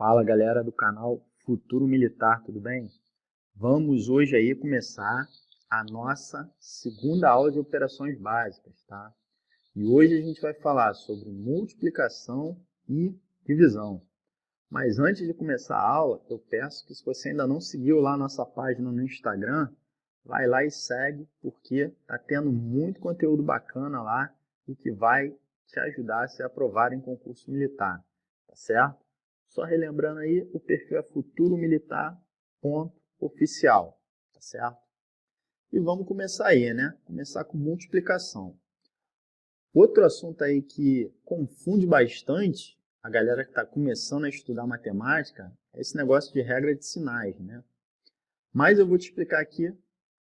Fala galera do canal Futuro Militar, tudo bem? Vamos hoje aí começar a nossa segunda aula de operações básicas, tá? E hoje a gente vai falar sobre multiplicação e divisão. Mas antes de começar a aula, eu peço que se você ainda não seguiu lá a nossa página no Instagram, vai lá e segue, porque tá tendo muito conteúdo bacana lá e que vai te ajudar a ser aprovado em concurso militar, tá certo? Só relembrando aí, o perfil é futuromilitar.oficial, tá certo? E vamos começar aí, né? Começar com multiplicação. Outro assunto aí que confunde bastante a galera que está começando a estudar matemática é esse negócio de regra de sinais, né? Mas eu vou te explicar aqui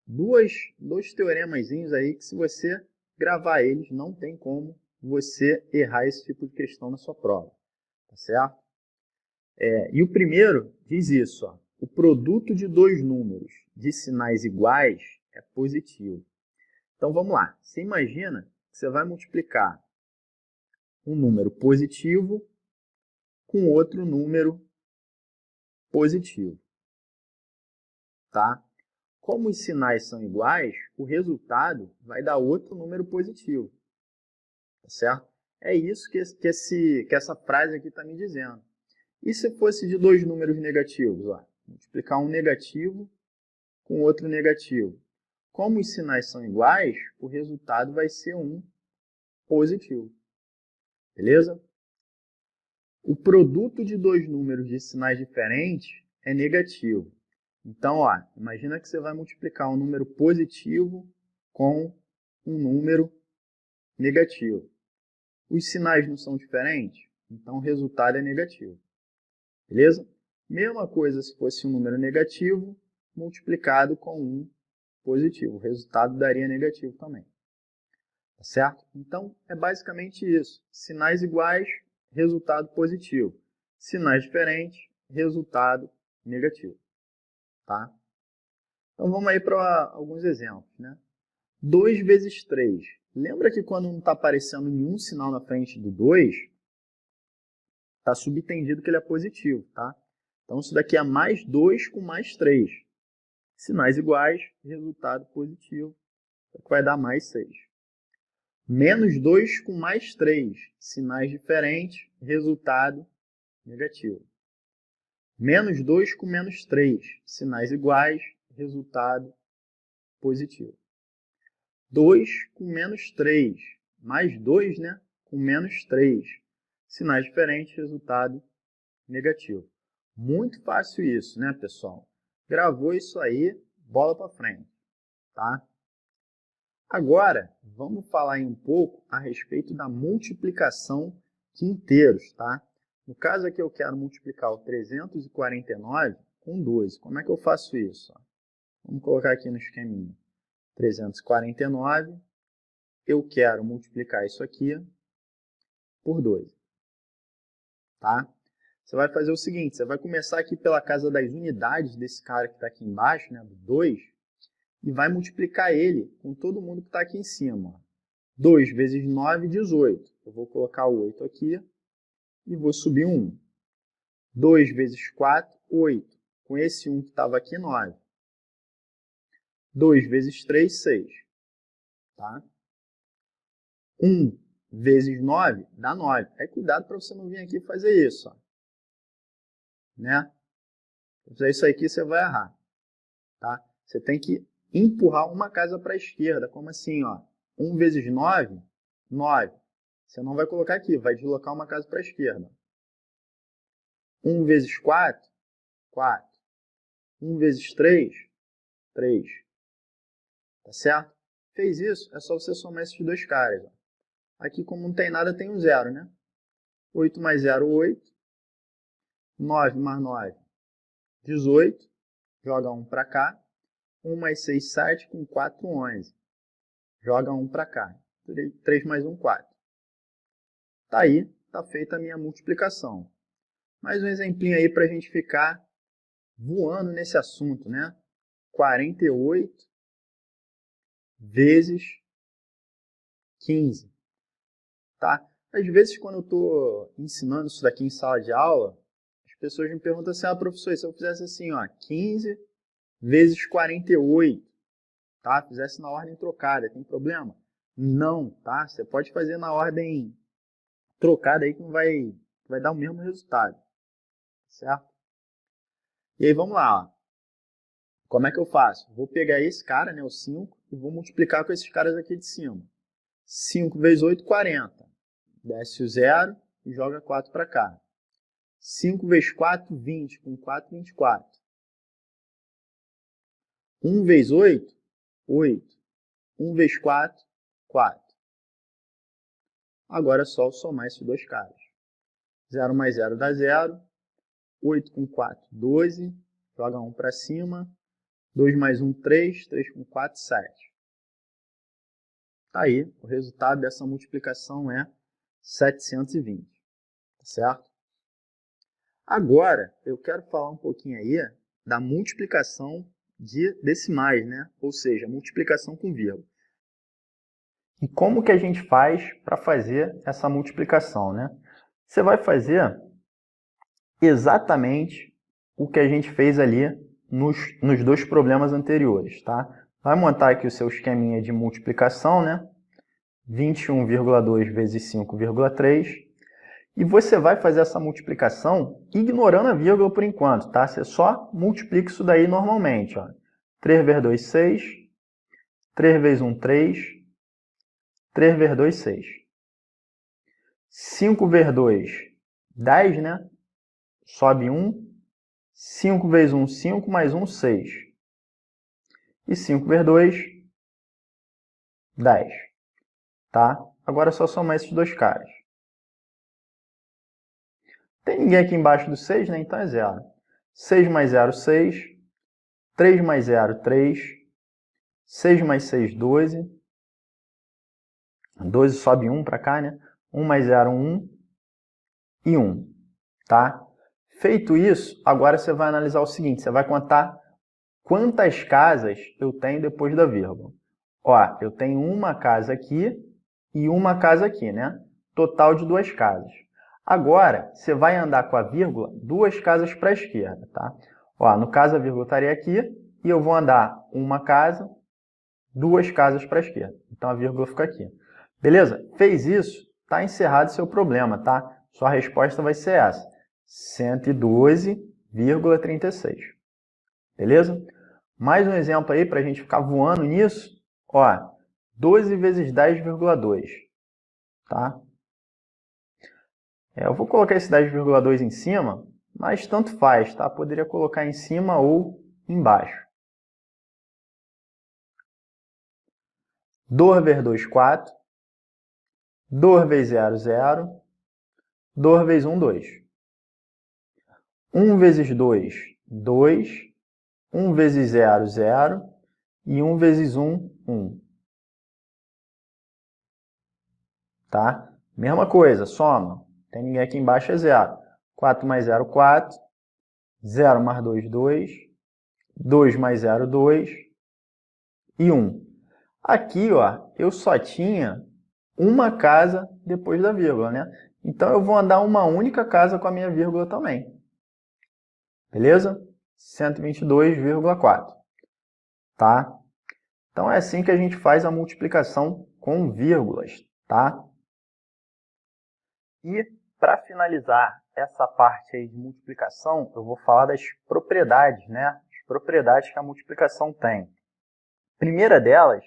dois teoremazinhos aí que se você gravar eles, não tem como você errar esse tipo de questão na sua prova, tá certo? E o primeiro diz isso, ó, o produto de dois números de sinais iguais é positivo. Então vamos lá, você imagina que você vai multiplicar um número positivo com outro número positivo, tá? Como os sinais são iguais, o resultado vai dar outro número positivo, tá certo? É isso que essa frase aqui está me dizendo. E se fosse de dois números negativos? Ó, multiplicar um negativo com outro negativo. Como os sinais são iguais, o resultado vai ser um positivo. Beleza? O produto de dois números de sinais diferentes é negativo. Então, ó, imagina que você vai multiplicar um número positivo com um número negativo. Os sinais não são diferentes? Então, o resultado é negativo. Beleza? Mesma coisa se fosse um número negativo multiplicado com um positivo. O resultado daria negativo também. Tá certo? Então, é basicamente isso. Sinais iguais, resultado positivo. Sinais diferentes, resultado negativo. Tá? Então, vamos aí para alguns exemplos, né? 2 vezes 3. Lembra que quando não está aparecendo nenhum sinal na frente do 2, está subentendido que ele é positivo, tá? Então, isso daqui é mais 2 com mais 3. Sinais iguais, resultado positivo, que vai dar mais 6. Menos 2 com mais 3. Sinais diferentes, resultado negativo. Menos 2 com menos 3. Sinais iguais, resultado positivo. 2 com menos 3. Mais 2, né? Com menos 3. Sinais diferentes, resultado negativo. Muito fácil isso, né, pessoal? Gravou isso aí, bola para frente, tá? Agora, vamos falar aí um pouco a respeito da multiplicação de inteiros, tá? No caso aqui, eu quero multiplicar o 349 com 12. Como é que eu faço isso? Vamos colocar aqui no esqueminha. 349, eu quero multiplicar isso aqui por 12, tá? Você vai fazer o seguinte, você vai começar aqui pela casa das unidades desse cara que está aqui embaixo, né, do 2, e vai multiplicar ele com todo mundo que está aqui em cima. 2 vezes 9, 18. Eu vou colocar o 8 aqui e vou subir um 1. 2 vezes 4, 8. Com esse 1 que estava aqui, 9. 2 vezes 3, 6. Tá? 1 vezes 9 dá 9. Aí cuidado para você não vir aqui fazer isso. Ó. Né? Se fizer isso aqui, você vai errar. Tá? Você tem que empurrar uma casa para a esquerda. Como assim? Ó? 1 vezes 9, 9. Você não vai colocar aqui, vai deslocar uma casa para a esquerda. 1 vezes 4, 4. 1 vezes 3, 3. Tá certo? Fez isso, é só você somar esses dois caras. Ó. Aqui, como não tem nada, tem um zero, né? 8 mais 0, 8. 9 mais 9, 18. Joga 1 para cá. 1 mais 6, 7. Com 4, 11. Joga 1 para cá. 3 mais 1, 4. Tá aí, tá feita a minha multiplicação. Mais um exemplinho aí para a gente ficar voando nesse assunto, né? 48 vezes 15. Tá? Às vezes, quando eu estou ensinando isso daqui em sala de aula, as pessoas me perguntam assim, professor, se eu fizesse assim, 15 vezes 48, tá? Fizesse na ordem trocada, tem problema? Não, tá? Você pode fazer na ordem trocada aí que não vai dar o mesmo resultado, certo? E aí vamos lá, ó. Como é que eu faço? Vou pegar esse cara, né, o 5, e vou multiplicar com esses caras aqui de cima. 5 vezes 8, 40. Desce o 0 e joga 4 para cá. 5 vezes 4, 20. Com 4, 24. 1 vezes 8, 8. 1 vezes 4, 4. Agora é só somar esses dois caras. 0 mais 0 dá 0. 8 com 4, 12. Joga 1 para cima. 2 mais 1, 3. 3 com 4, 7. Tá aí, o resultado dessa multiplicação é 720. Tá certo? Agora, eu quero falar um pouquinho aí da multiplicação de decimais, né? Ou seja, multiplicação com vírgula. E como que a gente faz para fazer essa multiplicação, né? Você vai fazer exatamente o que a gente fez ali nos dois problemas anteriores, tá? Vai montar aqui o seu esqueminha de multiplicação, né? 21,2 vezes 5,3. E você vai fazer essa multiplicação ignorando a vírgula por enquanto, tá? Você só multiplica isso daí normalmente, ó. 3 vezes 2, 6. 3 vezes 1, 3. 3 vezes 2, 6. 5 vezes 2, 10, né? Sobe 1. 5 vezes 1, 5, mais 1, 6. E 5 vezes 2, 10. Tá? Agora é só somar esses dois caras. Tem ninguém aqui embaixo do 6, né? Então é 0. 6 mais 0, 6. 3 mais 0, 3. 6 mais 6, 12. 12 sobe 1 para cá, né? 1 mais 0, 1. E 1. Tá? Feito isso, agora você vai analisar o seguinte. Você vai contar quantas casas eu tenho depois da vírgula. Ó, eu tenho uma casa aqui e uma casa aqui, né? Total de 2 casas. Agora, você vai andar com a vírgula 2 casas para a esquerda, tá? Ó, no caso, a vírgula estaria aqui e eu vou andar uma casa, 2 casas para a esquerda. Então, a vírgula fica aqui. Beleza? Fez isso, está encerrado seu problema, tá? Sua resposta vai ser essa, 112,36. Beleza? Mais um exemplo aí para a gente ficar voando nisso. Ó, 12 vezes 10,2. Tá? Eu vou colocar esse 10,2 em cima, mas tanto faz, tá? Poderia colocar em cima ou embaixo. 2 vezes 2, 4. 2 vezes 0, 0. 2 vezes 1, 2. 1 vezes 2, 2. 1 vezes 0, 0. E 1 vezes 1, 1. Tá? Mesma coisa, soma. Tem ninguém aqui embaixo, é 0. 4 mais 0, 4. 0 mais 2, 2. 2 mais 0, 2. E 1. Aqui, ó, eu só tinha uma casa depois da vírgula, né? Então, eu vou andar uma única casa com a minha vírgula também. Beleza? 122,4. Tá? Então, é assim que a gente faz a multiplicação com vírgulas, tá? E, para finalizar essa parte aí de multiplicação, eu vou falar das propriedades, né? As propriedades que a multiplicação tem. A primeira delas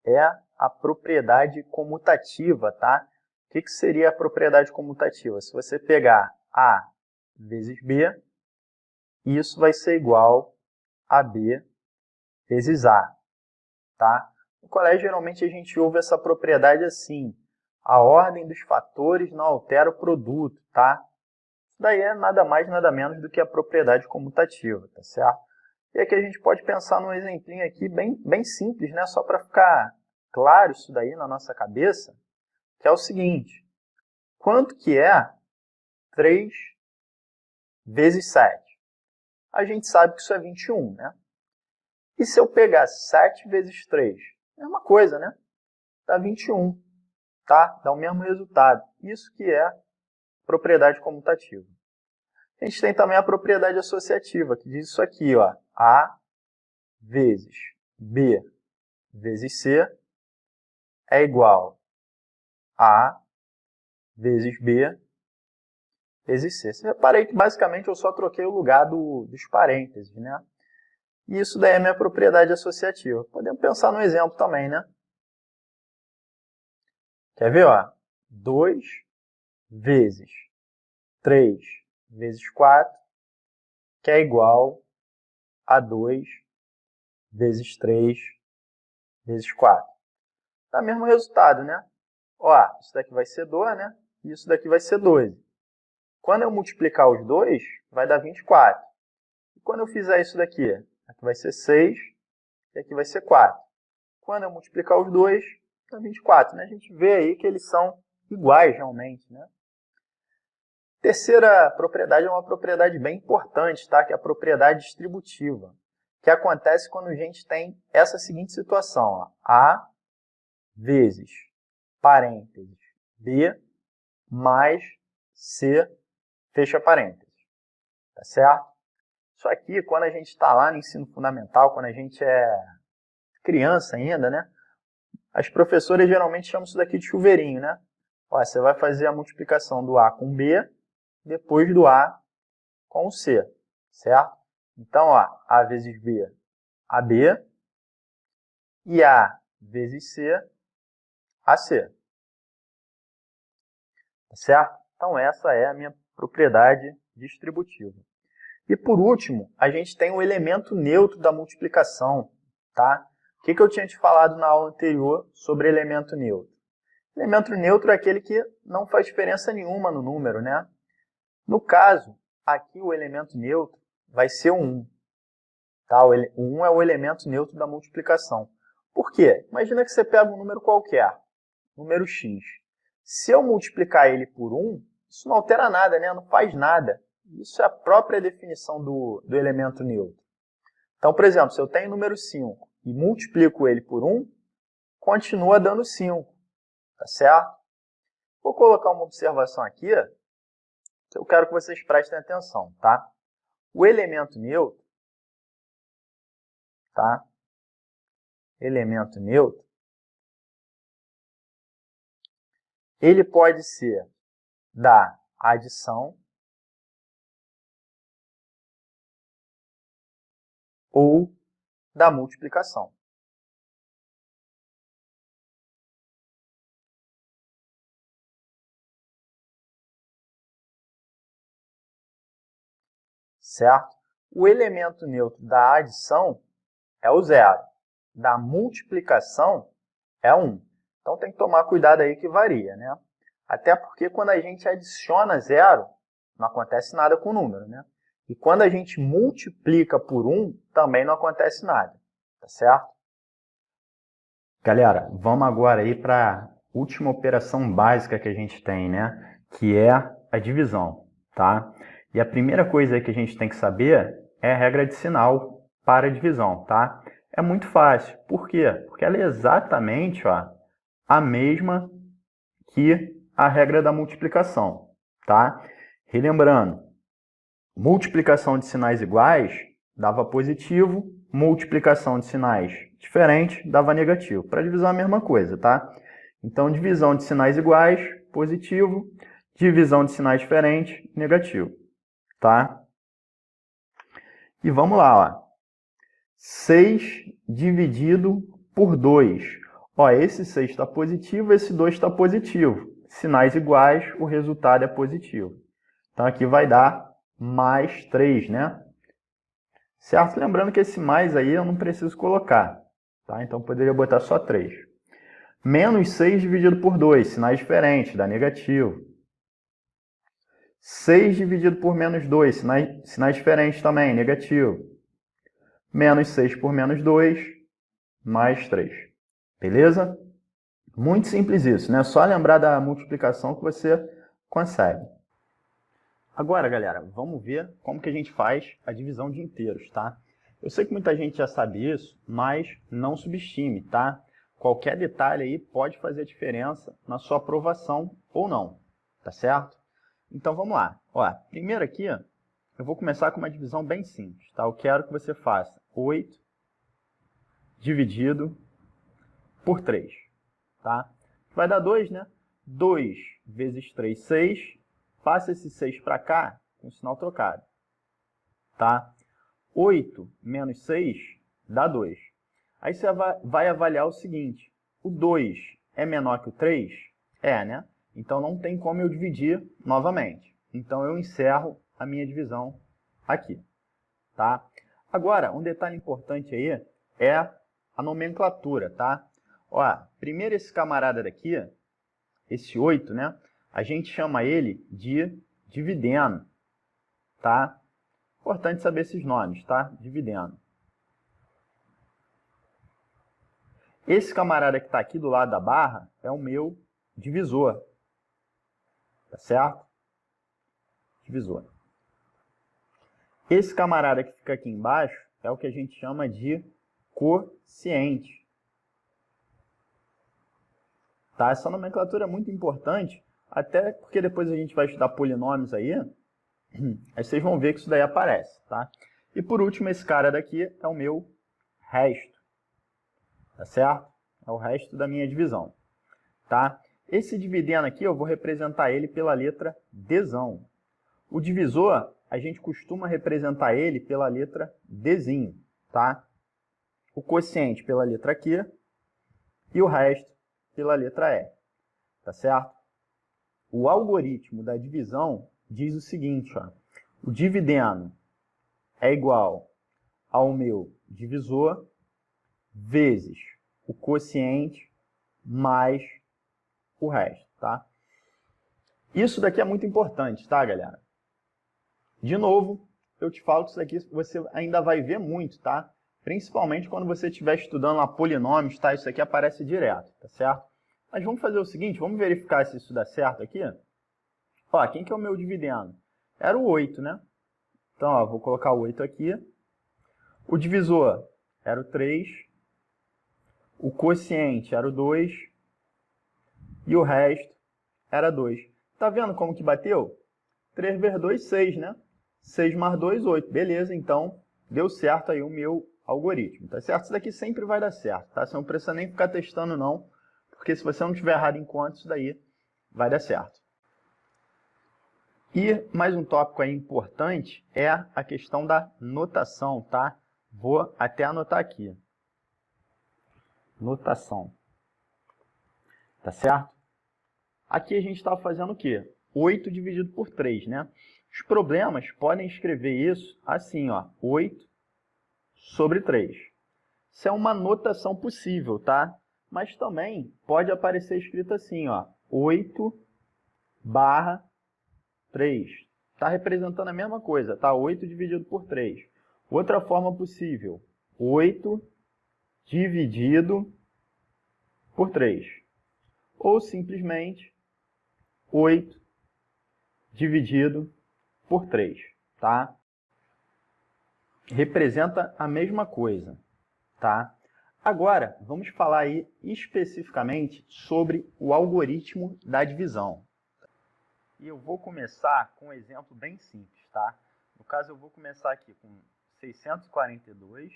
é a propriedade comutativa, tá? O que seria a propriedade comutativa? Se você pegar A vezes B, isso vai ser igual a B vezes A, tá? No colégio, geralmente, a gente ouve essa propriedade assim: a ordem dos fatores não altera o produto, tá? Isso daí é nada mais, nada menos do que a propriedade comutativa, tá certo? E aqui a gente pode pensar num exemplinho aqui bem simples, né? Só para ficar claro isso daí na nossa cabeça, que é o seguinte: quanto que é 3 vezes 7? A gente sabe que isso é 21, né? E se eu pegar 7 vezes 3? Mesma coisa, né? Dá 21, tá? Dá o mesmo resultado. Isso que é propriedade comutativa. A gente tem também a propriedade associativa, que diz isso aqui, ó, A vezes B vezes C é igual a A vezes B vezes C. Você reparei que basicamente eu só troquei o lugar dos parênteses, né? E isso daí é minha propriedade associativa. Podemos pensar no exemplo também, né? Quer ver, ó? 2 vezes 3 vezes 4, que é igual a 2 vezes 3 vezes 4. Dá o mesmo resultado, né? Ó, isso daqui vai ser 2, né? E isso daqui vai ser 12. Quando eu multiplicar os dois, vai dar 24. E quando eu fizer isso daqui, aqui vai ser 6 e aqui vai ser 4. Quando eu multiplicar os dois, dá 24. Né? A gente vê aí que eles são iguais realmente, né? Terceira propriedade é uma propriedade bem importante, tá? Que é a propriedade distributiva, que acontece quando a gente tem essa seguinte situação, ó, A vezes parênteses B mais C fecha parênteses, tá certo? Isso aqui, quando a gente está lá no ensino fundamental, quando a gente é criança ainda, né? As professoras geralmente chamam isso daqui de chuveirinho, né? Ó, você vai fazer a multiplicação do A com B, depois do A com o C, certo? Então, ó, A vezes B, AB, e A vezes C, AC. Tá certo? Então, essa é a minha propriedade distributiva. E, por último, a gente tem o elemento neutro da multiplicação, tá? O que eu tinha te falado na aula anterior sobre elemento neutro? Elemento neutro é aquele que não faz diferença nenhuma no número, né? No caso, aqui o elemento neutro vai ser o 1. Tá? O 1 é o elemento neutro da multiplicação. Por quê? Imagina que você pega um número qualquer, número x. Se eu multiplicar ele por 1, isso não altera nada, né? Não faz nada. Isso é a própria definição do elemento neutro. Então, por exemplo, se eu tenho o número 5 e multiplico ele por 1, continua dando 5. Tá certo? Vou colocar uma observação aqui, que eu quero que vocês prestem atenção, tá? O elemento neutro, tá? Elemento neutro, ele pode ser da adição ou da multiplicação. Certo? O elemento neutro da adição é o 0. Da multiplicação é 1. Então tem que tomar cuidado aí que varia, né? Até porque quando a gente adiciona 0, não acontece nada com o número, né? E quando a gente multiplica por 1, também não acontece nada, tá certo? Galera, vamos agora aí para a última operação básica que a gente tem, né? Que é a divisão, tá? E a primeira coisa aí que a gente tem que saber é a regra de sinal para a divisão, tá? É muito fácil. Por quê? Porque ela é exatamente, ó, a mesma que a regra da multiplicação, tá? Relembrando, multiplicação de sinais iguais dava positivo, multiplicação de sinais diferentes dava negativo. Para divisão é a mesma coisa, tá? Então, divisão de sinais iguais, positivo, divisão de sinais diferentes, negativo, tá? E vamos lá, ó. 6 dividido por 2. Ó, esse 6 está positivo, esse 2 está positivo. Sinais iguais, o resultado é positivo. Então, aqui vai dar mais 3, né? Certo? Lembrando que esse mais aí eu não preciso colocar, tá? Então, poderia botar só 3. Menos 6 dividido por 2, sinais diferentes, dá negativo. 6 dividido por menos 2, sinais diferentes também, negativo. Menos 6 por menos 2, mais 3. Beleza? Muito simples isso, né? Só lembrar da multiplicação que você consegue. Agora, galera, vamos ver como que a gente faz a divisão de inteiros, tá? Eu sei que muita gente já sabe isso, mas não subestime, tá? Qualquer detalhe aí pode fazer diferença na sua aprovação ou não, tá certo? Então, vamos lá. Ó, primeiro aqui, eu vou começar com uma divisão bem simples, tá? Eu quero que você faça 8 dividido por 3, tá? Vai dar 2, né? 2 vezes 3, 6. Passa esse 6 para cá com o sinal trocado, tá? 8 menos 6 dá 2. Aí você vai avaliar o seguinte, o 2 é menor que o 3? É, né? Então não tem como eu dividir novamente. Então eu encerro a minha divisão aqui, tá? Agora, um detalhe importante aí é a nomenclatura, tá? Ó, primeiro esse camarada daqui, esse 8, né? A gente chama ele de dividendo, tá? Importante saber esses nomes, tá? Dividendo. Esse camarada que está aqui do lado da barra é o meu divisor, tá certo? Divisor. Esse camarada que fica aqui embaixo é o que a gente chama de quociente. Tá? Essa nomenclatura é muito importante, até porque depois a gente vai estudar polinômios aí vocês vão ver que isso daí aparece, tá? E por último, esse cara daqui é o meu resto, tá certo? É o resto da minha divisão, tá? Esse dividendo aqui, eu vou representar ele pela letra Dzão. O divisor, a gente costuma representar ele pela letra Dzinho, tá? O quociente pela letra Q e o resto pela letra E, tá certo? O algoritmo da divisão diz o seguinte, ó, o dividendo é igual ao meu divisor vezes o quociente mais o resto, tá? Isso daqui é muito importante, tá, galera? De novo, eu te falo que isso daqui você ainda vai ver muito, tá? Principalmente quando você estiver estudando lá polinômios, tá? Isso aqui aparece direto, tá certo? Mas vamos fazer o seguinte, vamos verificar se isso dá certo aqui. Ó, quem que é o meu dividendo? Era o 8, né? Então, ó, vou colocar o 8 aqui. O divisor era o 3. O quociente era o 2. E o resto era 2. Tá vendo como que bateu? 3 vezes 2, 6, né? 6 mais 2, 8. Beleza, então deu certo aí o meu algoritmo, tá certo? Isso daqui sempre vai dar certo, tá? Você não precisa nem ficar testando não, porque se você não tiver errado em conta, isso daí vai dar certo. E mais um tópico aí importante é a questão da notação, tá? Vou até anotar aqui. Notação. Tá certo? Aqui a gente está fazendo o quê? 8 dividido por 3, né? Os problemas podem escrever isso assim, ó, 8 sobre 3. Isso é uma notação possível, tá? Mas também pode aparecer escrito assim, ó, 8 barra 3. Está representando a mesma coisa, tá? 8 dividido por 3. Outra forma possível, 8 dividido por 3. Ou simplesmente 8 dividido por 3, tá? Representa a mesma coisa, tá? Agora, vamos falar aí especificamente sobre o algoritmo da divisão. E eu vou começar com um exemplo bem simples, tá? No caso, eu vou começar aqui com 642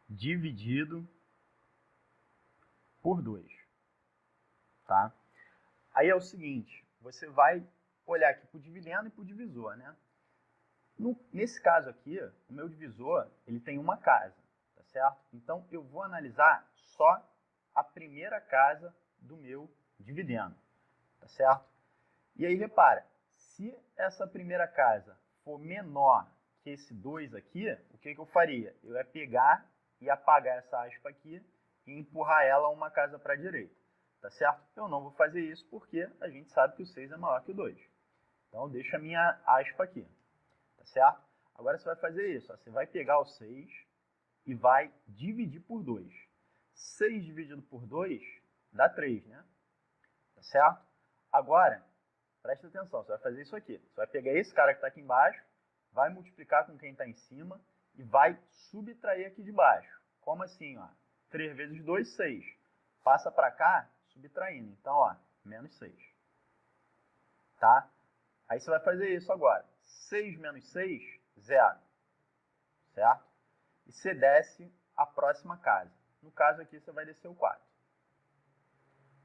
dividido por 2, tá? Aí é o seguinte, você vai olhar aqui para o dividendo e para o divisor, né? Nesse caso aqui, o meu divisor, ele tem uma casa, tá certo? Então, eu vou analisar só a primeira casa do meu dividendo, tá certo? E aí, repara, se essa primeira casa for menor que esse 2 aqui, o que eu faria? Eu ia pegar e apagar essa aspa aqui e empurrar ela uma casa para a direita, tá certo? Eu não vou fazer isso porque a gente sabe que o 6 é maior que o 2. Então, eu deixo a minha aspa aqui, tá certo? Agora você vai fazer isso, ó, você vai pegar o 6 e vai dividir por 2. 6 dividido por 2 dá 3, né? Tá certo? Agora, presta atenção, você vai fazer isso aqui. Você vai pegar esse cara que está aqui embaixo, vai multiplicar com quem está em cima e vai subtrair aqui de baixo. Como assim? Ó? 3 vezes 2, 6. Passa para cá, subtraindo. Então, ó, menos 6. Tá? Aí você vai fazer isso agora. 6 menos 6, 0. Certo? E você desce a próxima casa. No caso aqui, você vai descer o 4.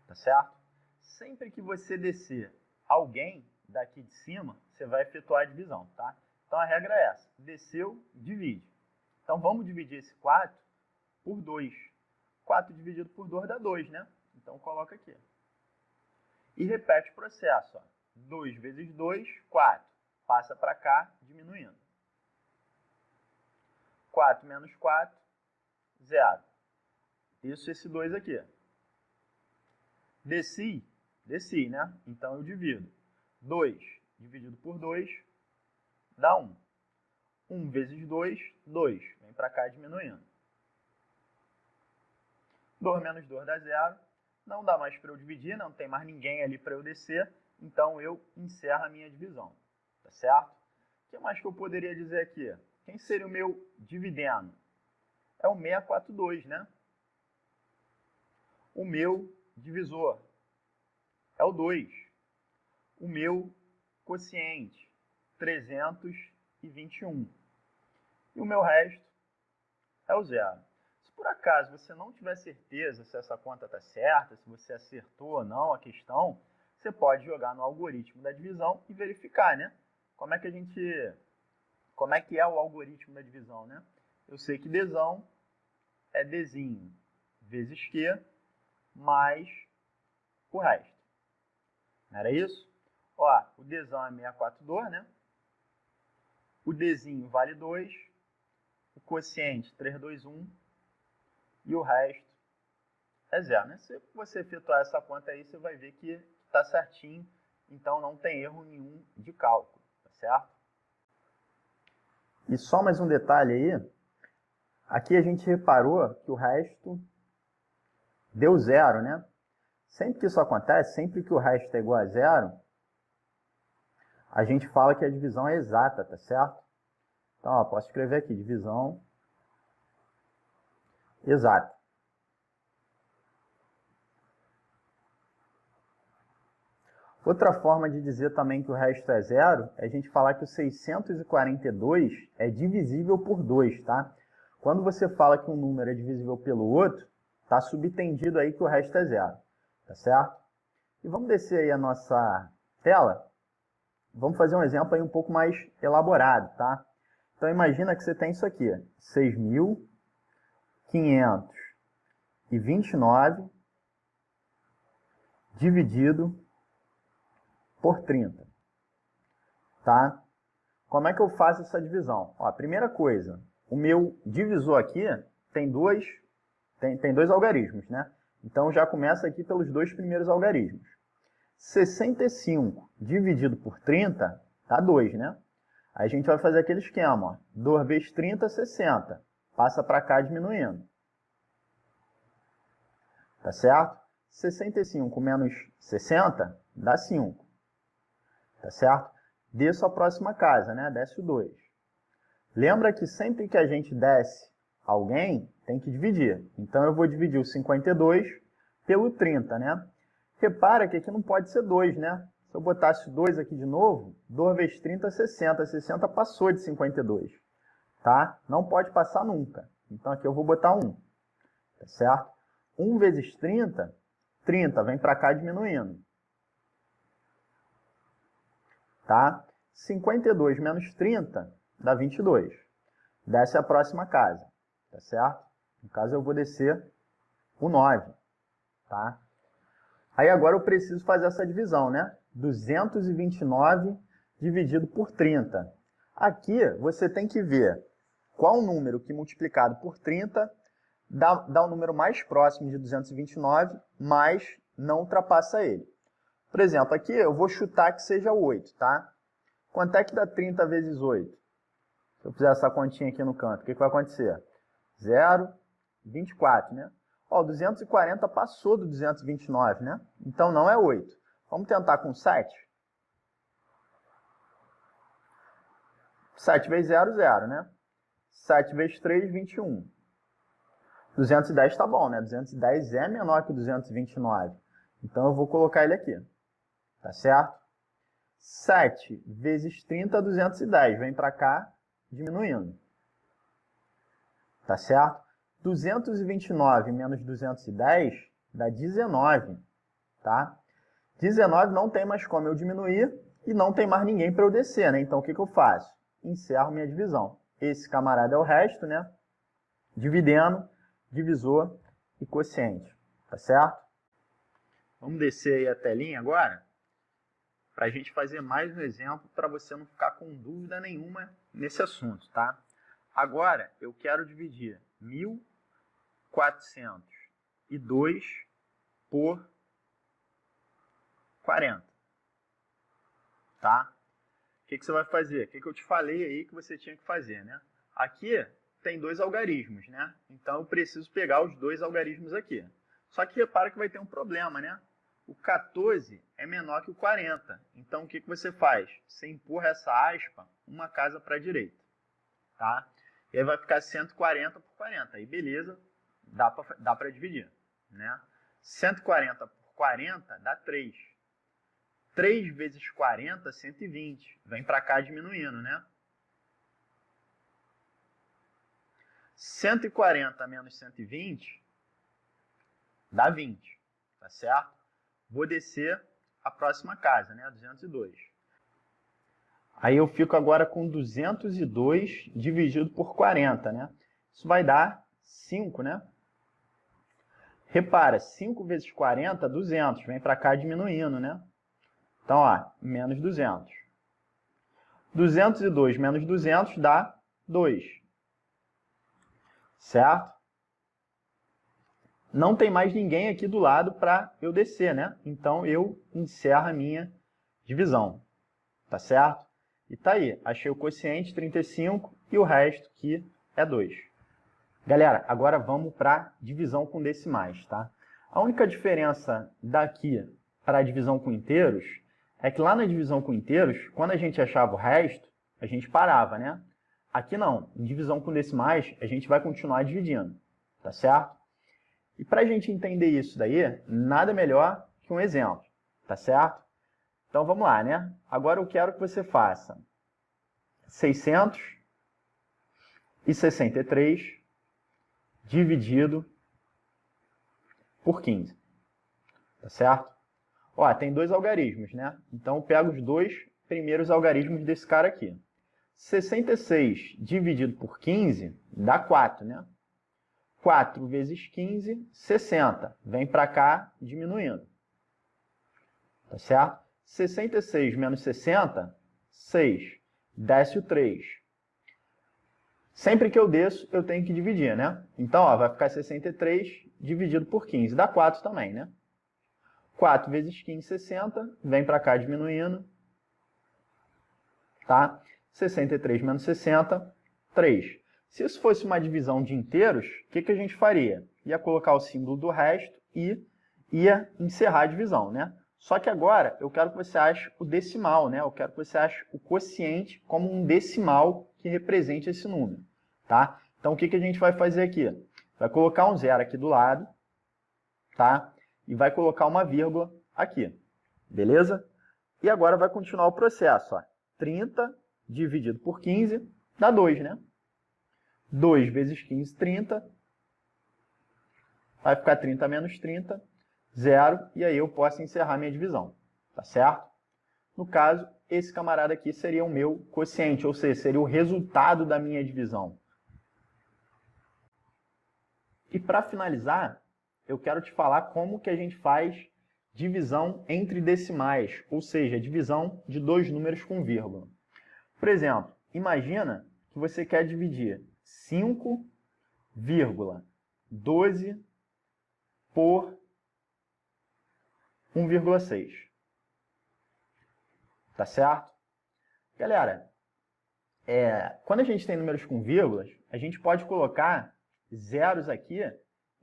Tá certo? Sempre que você descer alguém daqui de cima, você vai efetuar a divisão, tá? Então a regra é essa. Desceu, divide. Então vamos dividir esse 4 por 2. 4 dividido por 2 dá 2, né? Então coloca aqui. E repete o processo. Ó. 2 vezes 2, 4. Passa para cá, diminuindo. 4 menos 4, 0. Isso, esse 2 aqui. Desci, né? Então eu divido. 2 dividido por 2 dá 1. 1 vezes 2, 2. Vem para cá diminuindo. 2 menos 2 dá 0. Não dá mais para eu dividir, não tem mais ninguém ali para eu descer. Então eu encerro a minha divisão. Tá certo? O que mais que eu poderia dizer aqui? Quem seria o meu dividendo? É o 642, né? O meu divisor é o 2. O meu quociente, 321. E o meu resto é o 0. Se por acaso você não tiver certeza se essa conta está certa, se você acertou ou não a questão, você pode jogar no algoritmo da divisão e verificar, né? Como é que é o algoritmo da divisão, né? Eu sei que Dzão é Dzinho vezes Q mais o resto. Não era isso? Ó, o Dzão é 642, né? O Dzinho vale 2, o quociente 321 e o resto é 0, né? Se você efetuar essa conta aí, você vai ver que está certinho, então não tem erro nenhum de cálculo, tá certo? E só mais um detalhe aí, aqui a gente reparou que o resto deu 0, né? Sempre que isso acontece, sempre que o resto é igual a 0, a gente fala que a divisão é exata, tá certo? Então, ó, posso escrever aqui, divisão exata. Outra forma de dizer também que o resto é 0 é a gente falar que o 642 é divisível por 2, tá? Quando você fala que um número é divisível pelo outro, está subtendido aí que o resto é 0, tá certo? E vamos descer aí a nossa tela. Vamos fazer um exemplo aí um pouco mais elaborado, tá? Então imagina que você tem isso aqui, 6.529 dividido por 30, tá? Como é que eu faço essa divisão? Ó, a primeira coisa, o meu divisor aqui tem dois algarismos, né? Então já começa aqui pelos dois primeiros algarismos. 65 dividido por 30 dá 2, né? Aí a gente vai fazer aquele esquema, ó. 2 vezes 30, 60. Passa para cá diminuindo. Tá certo? 65 menos 60 dá 5. Tá certo? Desço a próxima casa, né? Desce o 2. Lembra que sempre que a gente desce alguém, tem que dividir. Então eu vou dividir o 52 pelo 30, né? Repara que aqui não pode ser 2, né? Se eu botasse 2 aqui de novo, 2 vezes 30, 60. 60 passou de 52, tá? Não pode passar nunca. Então aqui eu vou botar 1, tá certo? 1 vezes 30, 30, vem para cá diminuindo. Tá? 52 menos 30 dá 22. Desce a próxima casa, tá certo? No caso eu vou descer o 9, tá? Aí agora eu preciso fazer essa divisão, né? 229 dividido por 30. Aqui você tem que ver qual número que multiplicado por 30 dá o número mais próximo de 229, mas não ultrapassa ele. Por exemplo, aqui eu vou chutar que seja 8, tá? Quanto é que dá 30 vezes 8? Se eu fizer essa continha aqui no canto, o que vai acontecer? 0, 24, né? Ó, o 240 passou do 229, né? Então não é 8. Vamos tentar com 7? 7 vezes 0, 0, né? 7 vezes 3, 21. 210 tá bom, né? 210 é menor que o 229. Então eu vou colocar ele aqui. Tá certo? 7 vezes 30, 210. Vem para cá, diminuindo. Tá certo? 229 menos 210 dá 19. Tá? 19 não tem mais como eu diminuir e não tem mais ninguém para eu descer, né? Então, o que eu faço? Encerro minha divisão. Esse camarada é o resto, né? Dividendo, divisor e quociente. Tá certo? Vamos descer aí a telinha agora para a gente fazer mais um exemplo para você não ficar com dúvida nenhuma nesse assunto, tá? Agora, eu quero dividir 1.402 por 40, tá? O que você vai fazer? O que eu te falei aí que você tinha que fazer, né? Aqui tem dois algarismos, né? Então, eu preciso pegar os dois algarismos aqui. Só que repara que vai ter um problema, né? O 14 é menor que o 40. Então, o que você faz? Você empurra essa aspa uma casa para a direita, tá? E aí vai ficar 140 por 40. Aí, beleza, dá para dividir, né? 140 por 40 dá 3. 3 vezes 40, 120. Vem para cá diminuindo, né? 140 menos 120 dá 20, tá certo? Vou descer a próxima casa, né? 202. Aí eu fico agora com 202 dividido por 40, né? Isso vai dar 5, né? Repara, 5 vezes 40, 200. Vem para cá diminuindo, né? Então, ó, menos 200. 202 menos 200 dá 2. Certo? Não tem mais ninguém aqui do lado para eu descer, né? Então, eu encerro a minha divisão. Tá certo? E tá aí. Achei o quociente, 35, e o resto que é 2. Galera, agora vamos para divisão com decimais, tá? A única diferença daqui para a divisão com inteiros é que lá na divisão com inteiros, quando a gente achava o resto, a gente parava, né? Aqui não. Em divisão com decimais, a gente vai continuar dividindo. Tá certo? E para a gente entender isso daí, nada melhor que um exemplo. Tá certo? Então, vamos lá, né? Agora eu quero que você faça 663 dividido por 15. Tá certo? Ó, tem dois algarismos, né? Então, eu pego os dois primeiros algarismos desse cara aqui. 66 dividido por 15 dá 4, né? 4 vezes 15, 60. Vem para cá diminuindo. Tá certo? 66 menos 60, 6. Desce o 3. Sempre que eu desço, eu tenho que dividir, né? Então, ó, vai ficar 63 dividido por 15. Dá 4 também, né? 4 vezes 15, 60. Vem para cá diminuindo. Tá? 63 menos 60, 3. Se isso fosse uma divisão de inteiros, o que a gente faria? Ia colocar o símbolo do resto e ia encerrar a divisão, né? Só que agora eu quero que você ache o decimal, né? Eu quero que você ache o quociente como um decimal que represente esse número, tá? Então, o que a gente vai fazer aqui? Vai colocar um zero aqui do lado, tá? E vai colocar uma vírgula aqui, beleza? E agora vai continuar o processo, ó. 30 dividido por 15 dá 2, né? 2 vezes 15, 30. Vai ficar 30 menos 30, 0. E aí eu posso encerrar minha divisão. Tá certo? No caso, esse camarada aqui seria o meu quociente, ou seja, seria o resultado da minha divisão. E para finalizar, eu quero te falar como que a gente faz divisão entre decimais, ou seja, divisão de dois números com vírgula. Por exemplo, imagina que você quer dividir 5,12 por 1,6. Tá certo? Galera, quando a gente tem números com vírgulas, a gente pode colocar zeros aqui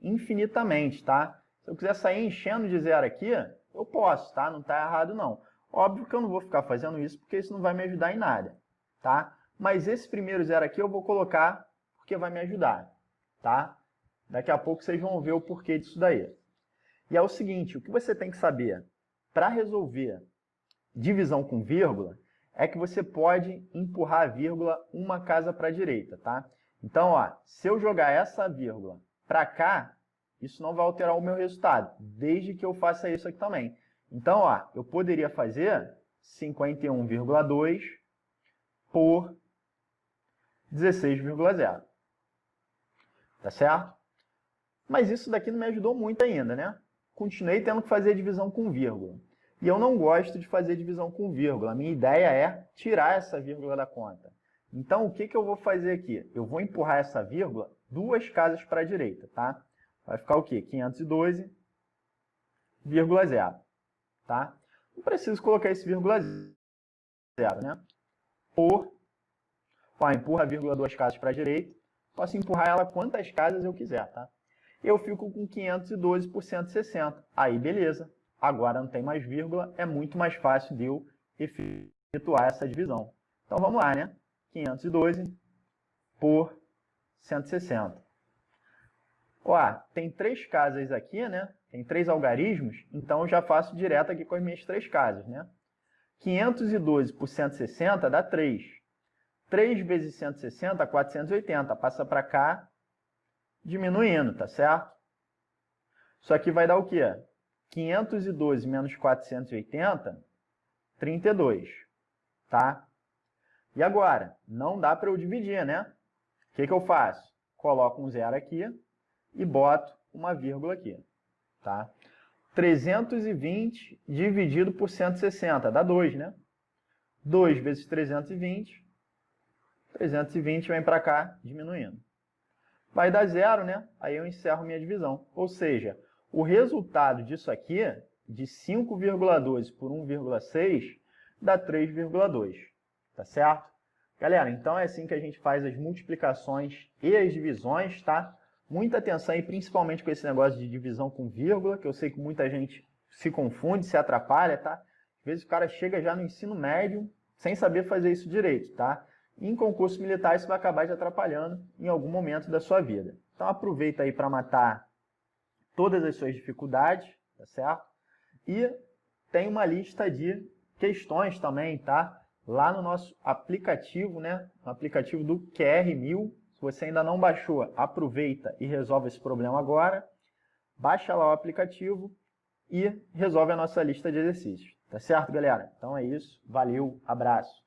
infinitamente, tá? Se eu quiser sair enchendo de zero aqui, eu posso, tá? Não está errado, não. Óbvio que eu não vou ficar fazendo isso, porque isso não vai me ajudar em nada, tá? Mas esse primeiro zero aqui eu vou colocar porque vai me ajudar, tá? Daqui a pouco vocês vão ver o porquê disso daí. E é o seguinte, o que você tem que saber para resolver divisão com vírgula é que você pode empurrar a vírgula uma casa para a direita, tá? Então, ó, se eu jogar essa vírgula para cá, isso não vai alterar o meu resultado, desde que eu faça isso aqui também. Então, ó, eu poderia fazer 51,2 por 16,0. Tá certo? Mas isso daqui não me ajudou muito ainda, né? Continuei tendo que fazer a divisão com vírgula. E eu não gosto de fazer divisão com vírgula. A minha ideia é tirar essa vírgula da conta. Então, o que eu vou fazer aqui? Eu vou empurrar essa vírgula 2 casas para a direita, tá? Vai ficar o quê? 512,0, tá? Não preciso colocar esse vírgula 0, né? Empurra a vírgula 2 casas para a direita. Posso empurrar ela quantas casas eu quiser, tá? Eu fico com 512 por 160. Aí, beleza. Agora não tem mais vírgula, é muito mais fácil de eu efetuar essa divisão. Então, vamos lá, né? 512 por 160. Ó, tem 3 casas aqui, né? Tem 3 algarismos, então eu já faço direto aqui com as minhas 3 casas, né? 512 por 160 dá 3. 3 vezes 160, 480. Passa para cá, diminuindo, tá certo? Isso aqui vai dar o quê? 512 menos 480, 32, tá? E agora? Não dá para eu dividir, né? O que eu faço? Coloco um zero aqui e boto uma vírgula aqui, tá? 320 dividido por 160, dá 2, né? 2 vezes 320, 320 vem para cá, diminuindo. Vai dar 0, né? Aí eu encerro minha divisão. Ou seja, o resultado disso aqui, de 5,12 por 1,6, dá 3,2. Tá certo? Galera, então é assim que a gente faz as multiplicações e as divisões, tá? Muita atenção aí, principalmente com esse negócio de divisão com vírgula, que eu sei que muita gente se confunde, se atrapalha, tá? Às vezes o cara chega já no ensino médio sem saber fazer isso direito, tá? Em concurso militar isso vai acabar te atrapalhando em algum momento da sua vida. Então aproveita aí para matar todas as suas dificuldades, tá certo? E tem uma lista de questões também, tá? Lá no nosso aplicativo, né? No aplicativo do QR1000. Se você ainda não baixou, aproveita e resolve esse problema agora. Baixa lá o aplicativo e resolve a nossa lista de exercícios. Tá certo, galera? Então é isso. Valeu, abraço.